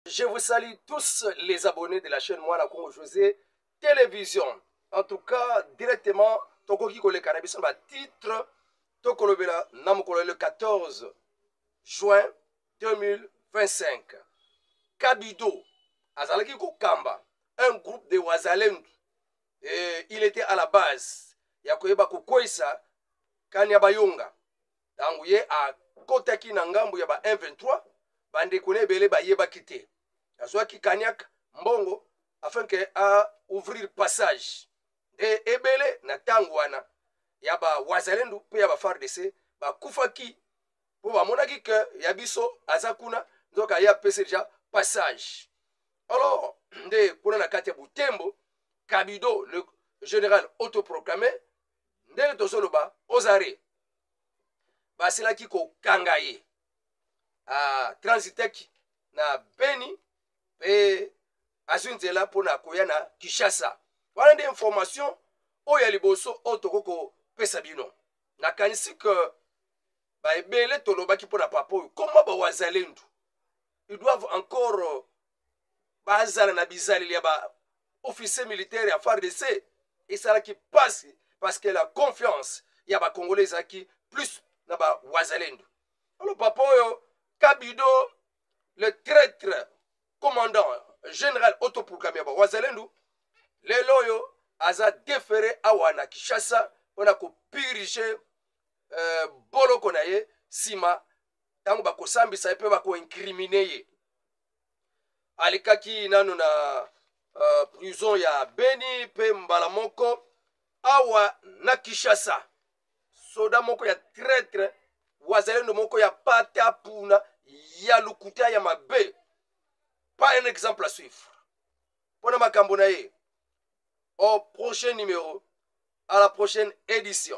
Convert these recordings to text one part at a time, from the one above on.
Je vous salue tous les abonnés de la chaîne Mwana Congo José Télévision. En tout cas, directement, Tokoki Kole Cannabis, on va titre Tokolobela Namukolo le 14 juin 2025. Kabido, Azalaki Kokamba, un groupe de Wazalendo. Et il était à la base. Yakoyeba Kokoisa, Kanyabayonga. Tanguye a Kotaki Nangambu Yaba 123. Bande kone bele ba yeba kite. Azwa ki kanyak mbongo afin que a ouvrir passage. Et ebele na tangwana yaba Wazalendo pe yaba FARDC ba kufaki po ba monaki que yabiso azakuna ndoka ya pese déjà passage. Alors nde kuna na kati ya Butembo Kabido le général autoproclamé nde tozoloba ozare basilaki ko kangaye a Transitec na Beni pe asunzela pona koya na Kinshasa. Wana nde information oya liboso otokoko pesa bino. Na kanisi que ba ebele tolobaki pona papo comment ba Wazalendo ils doivent encore bazala na bizali ya ba officier militaire ya FARDC et ça qui passe parce que la confiance ya ba congolais qui plus na ba Wazalendo. Alors papo yo Kabido, le traître commandant général autoproclamé à Wazalendo, le loyo a déféré à Wana Kinshasa, on a purgé bolo konaye sima tango bako sambi sa pe bako incriminé alikaki nanu na prison ya Beni pe mbala moko awa na Kinshasa soda moko ya traître Wazalendo moko ya pata puna ya lukuta ya mabe. Pas un exemple à suivre. Pona makambo na ye. Au prochain numéro, à la prochaine édition.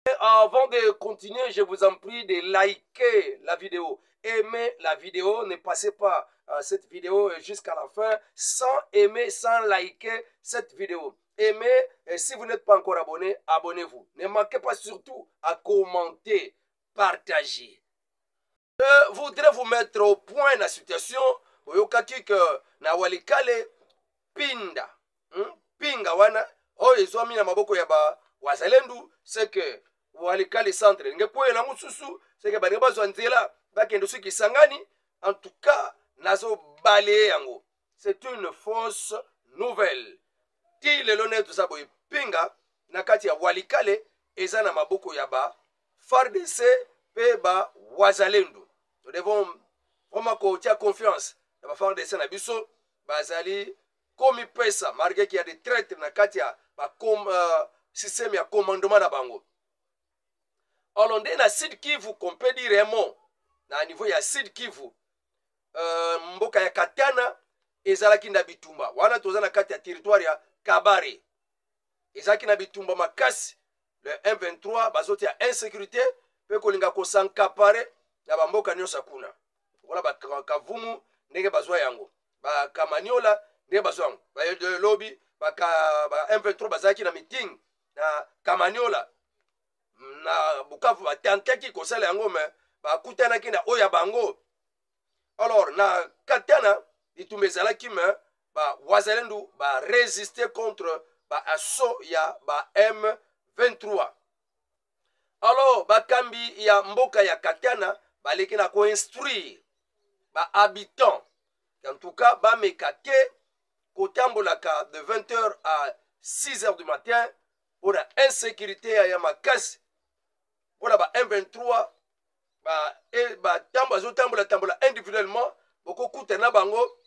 Et avant de continuer, je vous en prie de liker la vidéo. Aimez la vidéo, ne passez pas cette vidéo jusqu'à la fin sans aimer, sans liker cette vidéo. Aimez, et si vous n'êtes pas encore abonné, abonnez-vous. Ne manquez pas surtout à commenter. Partager. Je voudrais vous mettre au point la situation. Oyokaki que na walikale pinda. Pinga wana. Oh, ils ont mis na maboko ya ba Wazalendo. C'est que walikale centre. Ngekwe na mususu. C'est que ba ngebazo nzela. Bakendo suki sangani. En tout cas, nazo balaye yango. C'est une fausse nouvelle. Ti le lone tout ça boy pinga. Nakati ya walikale. Eza na maboko ya ba FARDC pe ba Wazalendo. Nous devons vraiment avoir confiance dans ba FARDC na biso bazali komi pesa malgré qu'il y a des traîtres na katia ba système ya commandement na bango. Alors ndé na Sud Kivu qu'on peut dire vraiment na niveau ya Sud Kivu mboka ya Katana ezalaki na bitumba wana toza na kati ya territoire ya Kabare ezalaki na bitumba makasi. Le M23 bazoti ya insécurité pe kolinga ko sankapare na bamboka nyosa kuna. Wala ba kavumu ndenge bazwa yango. Ba kamaniola ndenge bazwa yango. Ba lobby ba M23 bazaki na meeting na kamaniola na Bukavu ba tantaki ko sala yango me ba kutana kinda oya bango. Alors na Katana itumezala kime ba Wazalendo ba résister contre ba assaut ya ba M23. Alors, bakambi ya mboka ya Katana, baleki na ko instruire ba habitants. En tout cas, ba mekate kotambolaka de 20h à 6h du matin pour la insécurité ya makasi. Pour la ba M23 ba tambola individuellement boko kutana bango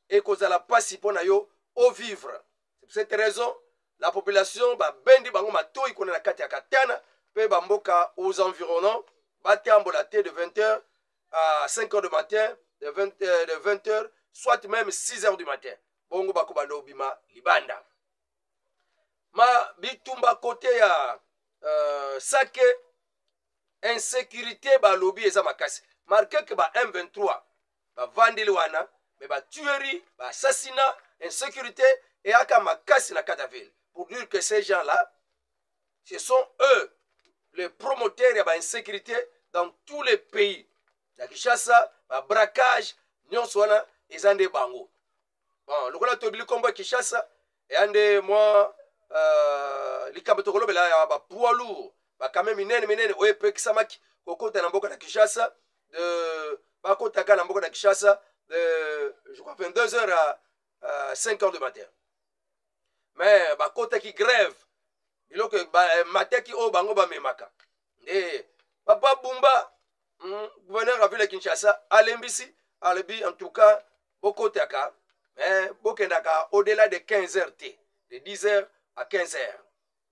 et kozala pasi pona yo au vivre. C'est pour cette raison la population ba bendi bango matoi kona na kati ya Katana pe bamboka aux environnants batambola te de 20h à 5h du matin de 20h soit même 6h du matin bongo bako balobima libanda ma bitumba côté ya sake insécurité ba lobby eza makasi marqué que ba M23 ba vandeli wana mais ba tuerie ba assassinat insécurité et aka makasi na Kataville. Pour dire que ces gens-là, ce sont eux les promoteurs de l'insécurité dans tous les pays. La Kinshasa, le braquage, nyonso wana eza nde bango. Bon, lokola tobili kombo ya Kinshasa eya nde mwa likambo tokolobela ya ba poids lourd bakame minene oyo epekisamaki kokota na mboka na Kinshasa bakotaka na mboka na Kinshasa je crois 22h à 5h du matin. Mais bakotaki grève biloko mateki oyo bango bamemaka nde Papa Bumba gouverneur de la ville de Kinshasa alembisi alobi en tout cas bokotaka bokendaka au-delà de 15h de 10h à 15h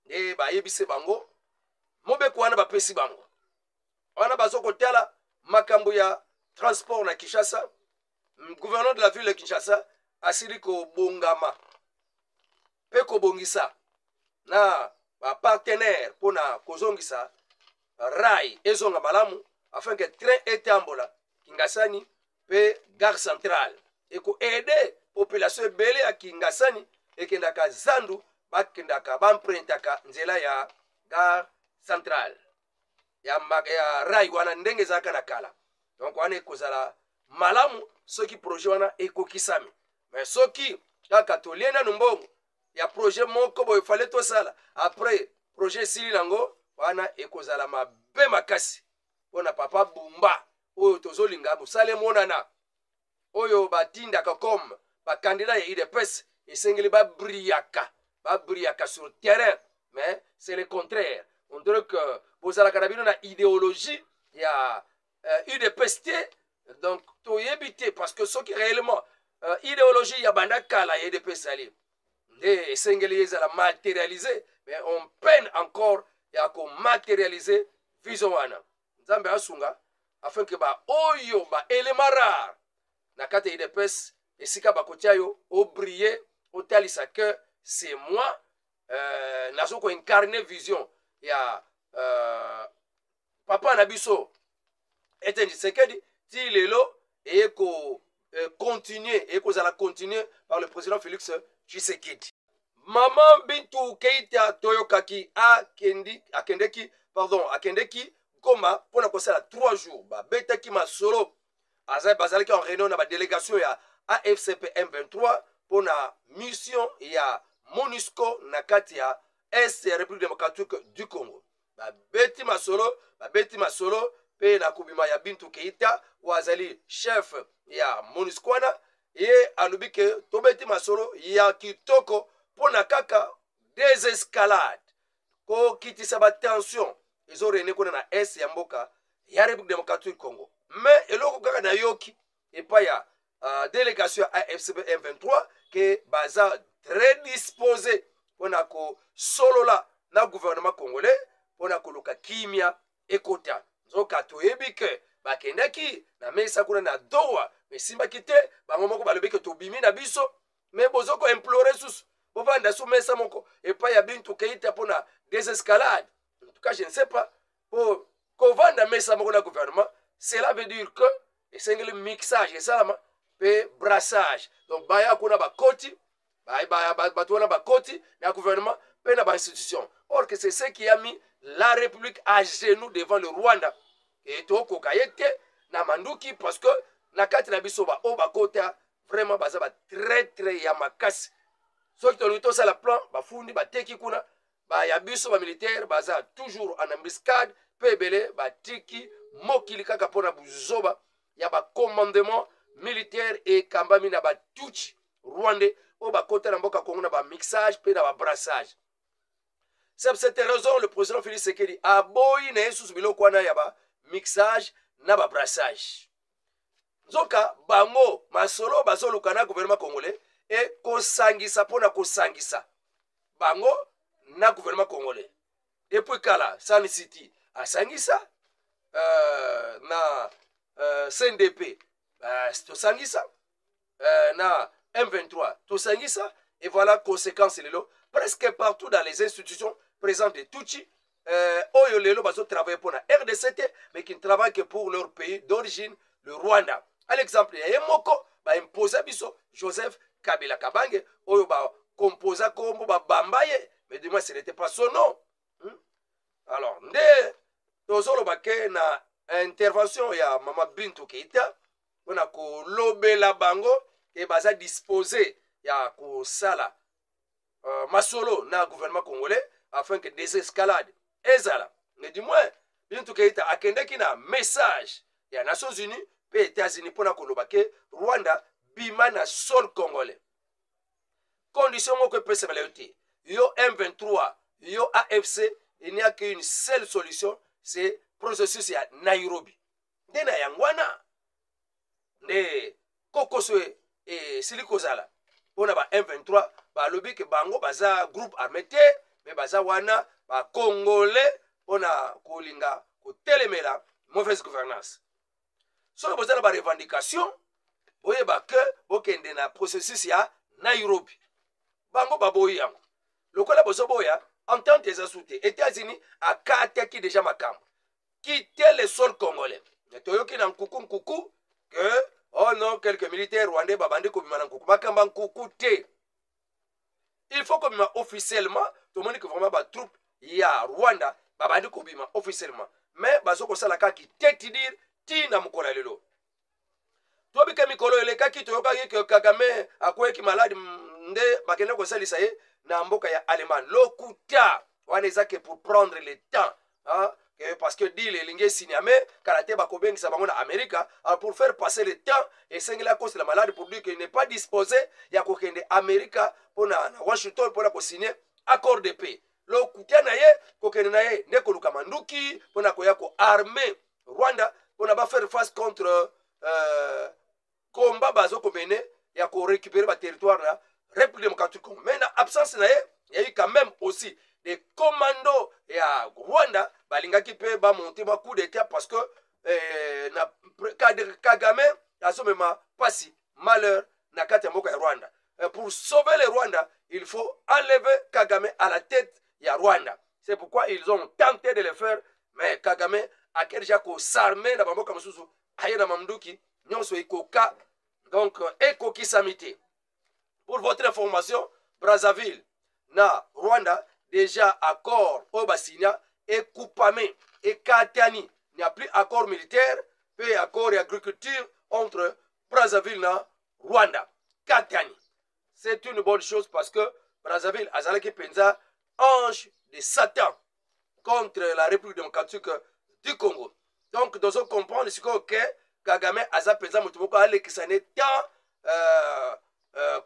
nde bayebise bango mobeko wana bapesi bango wana bazokotala makambo ya transport na Kinshasa. Gouverneur de la ville de Kinshasa asili kobongama pe kobongisa na partenaire pona kozongisa rail ezonga malamu afin que train etambola Kingasani pe gare centrale eko aider population ebele ya Kingasani ekendaka zandu bakendaka bamprentaka nzela ya gare centrale ya rail wana ndenge ezalaka na kala. Donc wana ekozala malamu soki projet wana ekokisami. Mais soki kaka tolie nanu mbongo ya projet moko boye fale tosala après projet esili nango wana ekozala mabe makasi mpona Papa Bumba oyo tozolinga mosala emonana oyo batindaka comme bakandida ya UDPS esengeli babriaka sur terrain. Mais c'est le contraire. On dirait que bozalaka na bino na idéologie ya UDPS te. Donc toyebi te parce que soki réellement idéologie ya banda kala ya UDPS ali nde esengeli ezala matérialisé. Mais on peine encore ya komatérialiser vision wana. Nzambe asunga afin que ba oyo ba élément rare na kati ya UDPS esika bakotia yo obriller otalisa que c'est moi nazo ko incarner vision ya papa na biso Etienne Tshisekedi ti lelo et ko continuer et ko zala continuer par le président Félix Tshisekedi. Maman Bintou Keita toyokaki akendeki Goma pona kosala 3 jours ba betaki masolo bazalaki en réunion na ba délégation ya AFCP M23 pona mission ya MONUSCO na kati ya Est ya République démocratique du Congo. Ba beti masolo pe na kubima ya Bintou Keita wazali chef ya MONUSCO wana ye alubi ke tobeti masolo ya kitoko pona kaka désescalade ko kitisa ba tension ezo rene kona na Est ya mboka ya République démocratique du Congo. Mais eloko kaka na yoki epa ya délégation AFCP M23 que baza très disposé pona ko solola na gouvernement congolais pona koluka kimia ekota nzoka toyebi ke bakendaki na mesa kuna na Doha mesimbaki te bango moko balobi ke tobimi na biso mais bozoko implorer susu bovanda sous mesa moko epa ya Bintou Keita pona désescalade. En tout cas je ne sais pas pour kovanda mesa moko na gouvernement cela veut dire que esengeli mixage esalama pe brassage. Donc baya kuna bakoti bato wana bakoti na gouvernement pe na ba institution. Or que c'est ce qui a mis la République à genoux devant le Rwanda et tokoka yete na manduki parce que na kati na biso ba o bakota vraiment baza ba très ya makasi. Soki toluki tosala plan bafundi bateki kuna ba ya biso ba militaire baza toujours en embuscade pe ebele batiki mokili kaka mpona buzoba ya ba commandement militaire et kambami na batuchi rwandais o bakota na mboka Congo na ba mixage pe na ba brassage. C'est pour cette raison le président Félix Tshisekedi a boyi na yesusu biloko wana ya ba mixage na ba brassage. Nzoka bango masolo bazoluka na gouvernement congolais et kosangisa pona kosangisa bango na gouvernement congolais. Depuis kala Sun City asangisa na CNDP tosangisa na M23 tosangisa et voilà conséquence lelo presque partout dans les institutions présentes de Tuchi oyo lelo bazo travailler pour la RDCT mais qui ne travaillent que pour leur pays d'origine le Rwanda. À l'exemple ya moko ba imposa biso Joseph Kabila Kabange oyo ba composa kombo ba bambaye mais du moins ce n'était pas son nom. Alors nde tozolo bake na intervention ya mama Bintou Keita on a kolobela bango ke baza disposé ya kosala masolo na gouvernement congolais afin que désescalade ezala. Mais du moins Bintou Keïta akendeki na message ya Nations Unies pe États-Unis mpona koloba ke Rwanda bima na sol congolais. Condition moko epesebela yo te. Yo M23, yo AFC, il n'y a qu'une seule solution, c'est processus ya Nairobi. Nde na yangwana nde kokoswe silikozala mpona ba M23 balobi ke bango baza groupe armé te me baza wana ba congolais mpona kolinga kotelemela mauvaise gouvernance. Soki bozala ba revendication boyeba ke bokende na processus ya Nairobi bango baboyi yango lokola bozoboya entente eza su te. États-Unis akataki déjà makambo quitter le sol congolais. Toyoki na nkuku que oh non, quelques militaires rwandais babandi kobima na nkuku makamba nkuku te. Il faut kobima officiellement tout le monde que vraiment ba troupe ya Rwanda babandi kobima officiellement mais bazo kosala kaki tete dire ti na mukolo lelo tobika mikolo elekaki toyokaki ke Kagame akweki malade nde bakende kosalisa ye na mboka ya Allemagne lokuta wana ezake pour prendre le temps hein? Parce que deal elingi signame karate bakobengisa bango na Amerika pour faire passer le temps et sengela cause la malade pour dire qu'il n'est pas disposé ya kokende Amerika pona na Washington pona ko signer accord de paix lokuta na ye kokende na ye ndeko luka manduki pona ko ya ko armer Rwanda pona ba faire face contre combat bazo komene ya ko récupérer ba territoire na République démocratique Congo. Mais na absence na ye il y a eu quand même aussi des commandos ya Rwanda balingaki pe ba monter ba coup d'état parce que na Kagame azomema pasi malheur na kati mboka ya Rwanda. Pour sauver le Rwanda, il faut enlever Kagame à la tête ya Rwanda. C'est pourquoi ils ont tenté de le faire mais Kagame a déjà ko s'armer na mboka mosusu ayena mamduki nyonso ikoka donc ekoki samité. Pour votre information, Brazzaville na Rwanda déjà accord au Bassinia et Koupamé et Katani. Il n'y a plus accord militaire, puis accord agriculture entre Brazzaville et Rwanda. Katani. C'est une bonne chose parce que Brazzaville a Zalaki Penza, ange de Satan contre la République démocratique du Congo. Donc, nous devons comprendre ce que Kagame a Penza Moutoumoko a l'équissané tant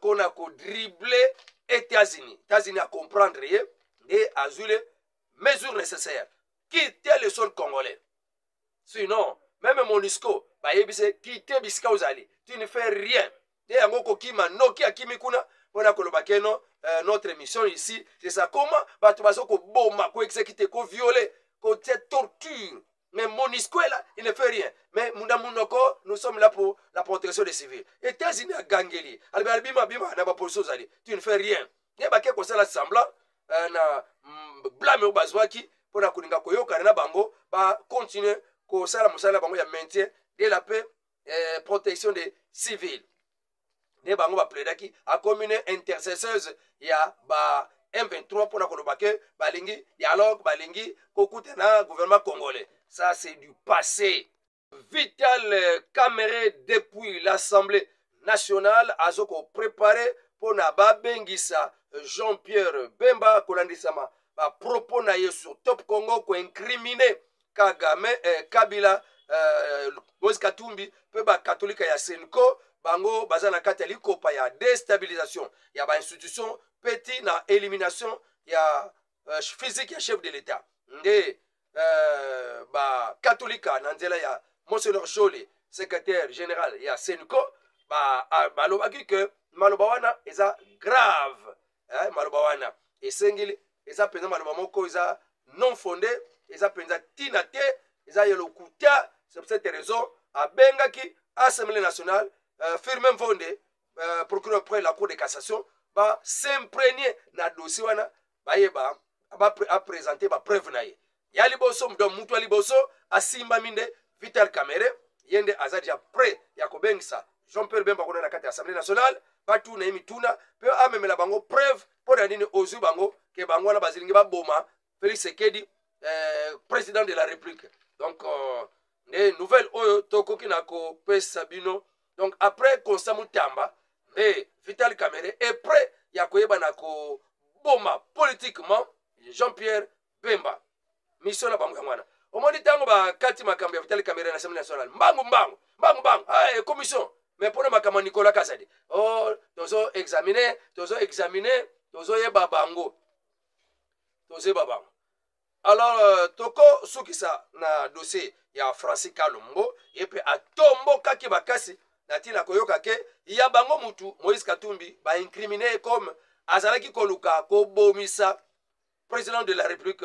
qu'on a dribblé États-Unis. États-Unis à comprendre et à jouer les mesures nécessaires. Quitter le sol congolais. Sinon, même MONUSCO, quitter Biska Ozali. Tu ne fais rien. Et à Ngoko Kima, Nokia Kimikuna, on a colobé notre mission ici. C'est ça. Comment tu vas ko bomba, ko exécuter, ko violer, ko torture. Mais MONUSCO est là, il ne fait rien. Mais Mundamunoko, nous sommes là pour la protection des civils. États-Unis à Gangeli. Albima Bima, n'a pas pour Sozali. Tu ne fais rien. Il y a pas quelque chose semblant. Na blâme au bazwaki pour la kuninga koyoka na bango ba continuer ko sala musala bango ya maintien de la paix protection des civils. Ne bango ba plaidaki a commune intercesseuse ya ba M23 pour la kolobake balingi dialogue balingi kokute na gouvernement congolais. Ça c'est du passé. Vital Kamerhe depuis l'Assemblée nationale a zoko préparé pour na ba bengisa Jean-Pierre Bemba kolandisama ba propos na ye sur Top Congo ko incriminer Kagame Kabila Moïse Katumbi pe ba katolika ya Senko bango bazana kati likopa ya déstabilisation ya ba institution petit na élimination ya physique ya chef de l'État nde ba katolika na nzela ya Monseigneur Chole secrétaire général ya Senko ba lobaki que maloba wana eza grave maloba wana esengeli eza penza maloba moko eza non fondé eza penza tina te eza yelokuta. C'est pour cette raison abengaki Assemblée nationale Firmin Mvonde procureur près la Cour de cassation ba s'imprégner na dossier wana bayeba ba présenter ba preuve na ye ya liboso mdo mutu liboso asimba minde Vital Kamerhe yende azadia prêt ya kobengisa Jean-Pierre Bemba kona na kati Assemblée nationale batu na mituna pe amemela bango preuve pour na nini ozu bango ke bango na bazilingi ba boma Félix Tshisekedi président de la République. Donc les nouvelles oyo tokoki na ko pesa bino. Donc après Constant Mutamba Vital Kamerhe est prêt ya koyeba na ko boma politiquement Jean-Pierre Bemba. Mission na bango ngwana. Omoni tango ba kati makambo ya Vital Kamerhe na Assemblée nationale. Mbangu. Ah, commission. Mais pour makambo Nicolas Kazadi. Oh, tozo examiner, tozo yeba bango. Tozo babango. Alors, toko sukisa na dossier ya Francis Kalombo et puis atombo kaki bakasi natina koyoka ke ya bango mutu Moïse Katumbi ba incriminé comme azalaki koluka ko bomisa président de la République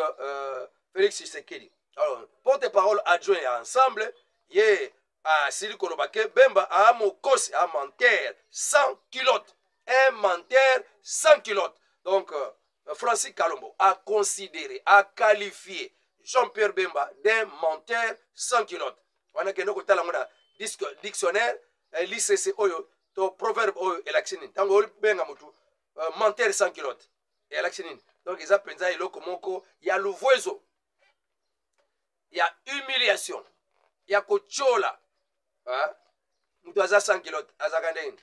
Félix Tshisekedi. Alors, porte-parole adjoint ensemble ye a Sili Kolobake Bemba a mokosi a menteur sans culotte, un menteur sans culotte. Donc Francis Kalombo a considéré, a qualifié Jean-Pierre Bemba d'un menteur sans culotte. On a un dictionnaire, l'ICC oyo, to proverbe oyo, elaxinin. Tango benga mutu, menteur sans culotte. Elaxinin. Donc ils appellent ça iloko moko, il y a louvoiseau, il y a humiliation, il y a kochola. Mutu aza sans culotte, azakandeng.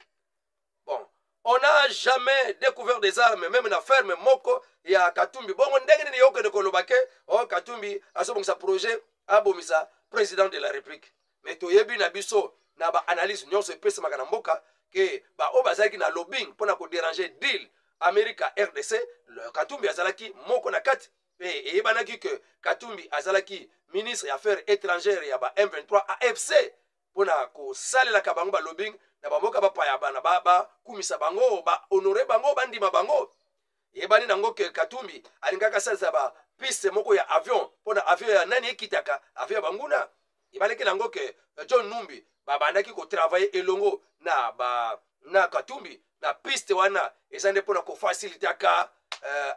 Bon. On n'a jamais découvert des armes, même dans la ferme Moko, il y a Katumbi. Bon, on a dit que Katumbi a son projet à Bomisa, président de la République. Mais tu yebi na biso na ba analyse nyon se pesa makana mboka que ba obazaki na lobbying pour na ko déranger deal America RDC, le Katumbi azalaki moko na kati et yebanaki que Katumbi azalaki ministre des Affaires étrangères ya ba M23 AFC pour na ko salela ka bango ba lobbying na bamboka bapaya bana ba kumisa bango ba honorer bango bandima bango yebani nango ke Katumbi alingaka salisa ba piste moko ya avion pona avion ya nani ekitaka avion banguna ibaleki nango ke John Numbi babandaki ko travailler elongo na Katumbi na piste wana ezande pona ko facilitaka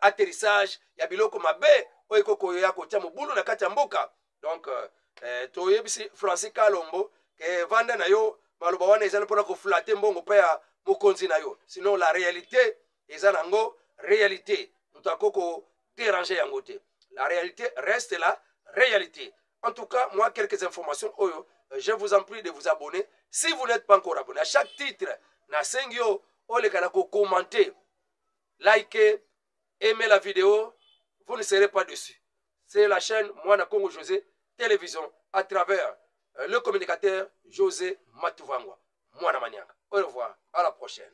atterrissage ya biloko mabe oyeko ko ya ko tia mobulu na kati ya mboka. Donc to yebisi Francis Kalombo ke vanda na yo maloba wana ezana pona ko flatter mbongo pa ya mokonzi na yo, sinon la réalité ezana ngo réalité mutakoko déranger yango te. La réalité reste la réalité. En tout cas, moi quelques informations oyo, je vous en prie de vous abonner si vous n'êtes pas encore abonné. À chaque titre na sengyo ole kana ko commenter, liker, aimer la vidéo, vous ne serez pas dessus. C'est la chaîne Mwana Congo José Télévision à travers le communicateur José Matuvangwa. Mwana Manianga. Au revoir, à la prochaine.